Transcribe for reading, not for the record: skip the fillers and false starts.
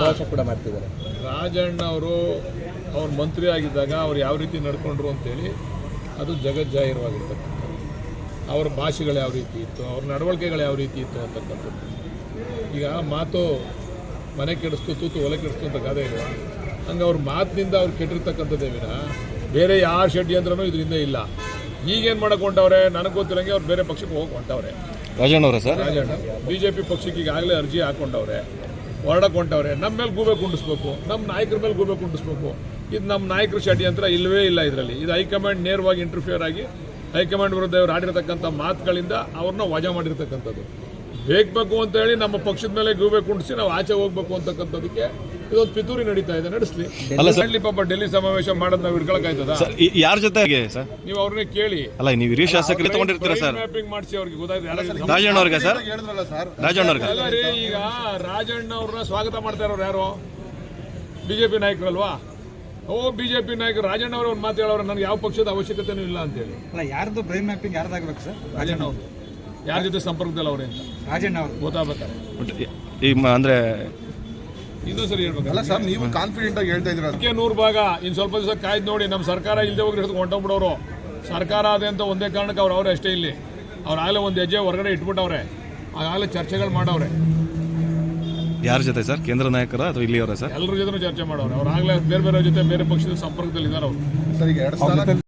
ಸಮಾವೇಶ ಕೂಡ ಮಾಡ್ತಿದ್ದಾರೆ. ರಾಜಣ್ಣ ಅವರು ಅವ್ರ ಮಂತ್ರಿ ಆಗಿದ್ದಾಗ ಅವ್ರು ಯಾವ ರೀತಿ ನಡ್ಕೊಂಡ್ರು ಅಂತೇಳಿ ಅದು ಜಗಜ್ಜಾಹಿರವಾಗಿರ್ತಕ್ಕಂಥದ್ದು. ಅವ್ರ ಭಾಷೆಗಳು ಯಾವ ರೀತಿ ಇತ್ತು, ಅವ್ರ ನಡವಳಿಕೆಗಳು ಯಾವ ರೀತಿ ಇತ್ತು ಅಂತಕ್ಕಂಥದ್ದು. ಈಗ ಮಾತು ಮನೆ ಕೆಡಿಸ್ತು, ತೂತು ಒಲೆ ಕೆಡಿಸ್ತು ಅಂತ ಗಾದೆ ಇಲ್ಲ. ಹಂಗೆ ಅವ್ರ ಮಾತಿನಿಂದ ಅವ್ರು ಕೆಟ್ಟಿರ್ತಕ್ಕಂಥದ್ದೇ ವಿನ ಬೇರೆ ಯಾವ ಷಡ್ಯಂತ್ರನೂ ಇದರಿಂದ ಇಲ್ಲ. ಈಗೇನು ಮಾಡಕ್ಕೆ ಹೊಂಟವ್ರೆ ನನಗೆ ಗೊತ್ತಿರಂಗೆ ಅವ್ರು ಬೇರೆ ಪಕ್ಷಕ್ಕೆ ಹೋಗಿ ಹೊಂಟವ್ರೆ. ರಾಜಣ್ಣ ಅವರೇ ಸರ್, ರಾಜಣ್ಣ BJP ಪಕ್ಷಕ್ಕೆ ಈಗಾಗಲೇ ಅರ್ಜಿ ಹಾಕ್ಕೊಂಡವ್ರೆ, ಹೊರಡಕ್ಕೆ ಹೊಂಟವ್ರೆ. ನಮ್ಮ ಮೇಲೆ ಗೂಬೆ ಕುಂಡಿಸ್ಬೇಕು, ನಮ್ಮ ನಾಯಕರ ಮೇಲೆ ಗೂಬೆ ಕುಂಡಿಸ್ಬೇಕು. ಇದು ನಮ್ಮ ನಾಯಕರ ಷಡ್ಯಂತ್ರ ಇಲ್ಲವೇ ಇಲ್ಲ ಇದರಲ್ಲಿ. ಇದು ಹೈಕಮಾಂಡ್ ನೇರವಾಗಿ ಇಂಟರ್ಫಿಯರ್ ಆಗಿ ಹೈಕಮಾಂಡ್ ವಿರುದ್ಧ ಇವರು ಆಡಿರ್ತಕ್ಕಂಥ ಮಾತುಗಳಿಂದ ಅವ್ರನ್ನ ವಜಾ ಮಾಡಿರ್ತಕ್ಕಂಥದ್ದು. ಬೇಕು ಅಂತ ಹೇಳಿ ನಮ್ಮ ಪಕ್ಷದ ಮೇಲೆ ಗೂಬೆ ಕುಂಡಿಸಿ ನಾವು ಆಚೆ ಹೋಗ್ಬೇಕು ಅಂತಕ್ಕಂಥದಕ್ಕೆ ಇದೊಂದು ಪಿತೂರಿ ನಡೀತಾ ಇದೆ. ನಡೆಸಲಿ. ಅಲ್ಲ ಪಾಪ ಡೆಲ್ಲಿ ಸಮಾವೇಶ ಮಾಡೋದು ನಾವು ಹಿಡ್ಕೊಳಕಾಯ್ತದ? ಯಾರ ಜೊತೆಗೆ ಸರ್ ನೀವು ಅವ್ರನ್ನೇ ಕೇಳಿ. ಅಲ್ಲ ನೀವು ಹಿರಿಯ ಶಾಸಕರು ತಗೊಂಡಿರ್ತೀರಾ ಸರ್? ಮ್ಯಾಪಿಂಗ್ ಮಾಡಿಸಿ ಅವ್ರಿಗೆ ಗೊತ್ತಾಯ್ತು. ರಾಜಣ್ಣ ಅವ್ರಿಗೆ ಸರ್, ರಾಜಣ್ಣ ಅವ್ರಿಗೆ ಅಲ್ಲ ರೀ, ಈಗ ರಾಜಣ್ಣ ಅವ್ರನ್ನ ಸ್ವಾಗತ ಮಾಡ್ತಾ ಇರೋರು ಯಾರು? BJP ನಾಯಕರಲ್ವಾ? BJP ನಾಯಕರು ರಾಜಣ್ಣ ಅವರು ಒಂದು ಮಾತು ಹೇಳೋರು, ನನಗೆ ಯಾವ ಪಕ್ಷದ ಅವಶ್ಯಕತೆನೂ ಇಲ್ಲ ಅಂತೇಳಿ. ಅಲ್ಲ, ಯಾರ್ದು ಬ್ರೈನ್ ಮ್ಯಾಪಿಂಗ್ ಯಾರ್ದಾಗಬೇಕು ಸರ್? ರಾಜಣ್ಣ ಅವರು ಯಾರ ಜೊತೆ ಸಂಪರ್ಕದಲ್ಲಿ ಅವ್ರೆ ಅಂತ ರಾಜಣ್ಣ ಅವರು ಗೊತ್ತಾಗಬೇಕಾರೆ ಅಂದ್ರೆ ಇನ್ನೊಂದ್ಸರಿ ಹೇಳ್ಬೇಕು. ಅಲ್ಲ ಸರ್, ನೀವು ಕಾನ್ಫಿಡೆಂಟ್ ಆಗಿ ಹೇಳ್ತಾ ಇದ್ದೀರಾ. ಅದಕ್ಕೆ 100 ಭಾಗ ಇನ್ನು ಸ್ವಲ್ಪ ದಿವಸ ಕಾಯ್ದು ನೋಡಿ. ನಮ್ಮ ಸರ್ಕಾರ ಇಲ್ಲದೆ ಹೋಗಿ ಹೊಂಟೋಗ್ಬಿಡೋರು. ಸರ್ಕಾರ ಅದೇ ಅಂತ ಒಂದೇ ಕಾರಣಕ್ಕೆ ಅವ್ರೇ ಅಷ್ಟೇ. ಇಲ್ಲಿ ಅವ್ರು ಆಗಲೇ ಒಂದು ಹೆಜ್ಜೆ ಹೊರಗಡೆ ಇಟ್ಬಿಟ್ಟವ್ರೆ, ಆಗಲೇ ಚರ್ಚೆಗಳು ಮಾಡವ್ರೆ. ಯಾರ ಜೊತೆ ಸರ್? ಕೇಂದ್ರ ನಾಯಕರ ಅಥವಾ ಇಲ್ಲಿಯವರ ಸರ್? ಎಲ್ಲರ ಜೊತೆ ಚರ್ಚೆ ಮಾಡವ್ರೆ. ಅವ್ರು ಆಗಲೇ ಬೇರೆ ಬೇರೆ ಜೊತೆ ಬೇರೆ ಪಕ್ಷದ ಸಂಪರ್ಕದಲ್ಲಿ ಇದ್ದಾರೆ ಅವರು. ಸರ್, ಈಗ 2 ಸ್ಥಾನ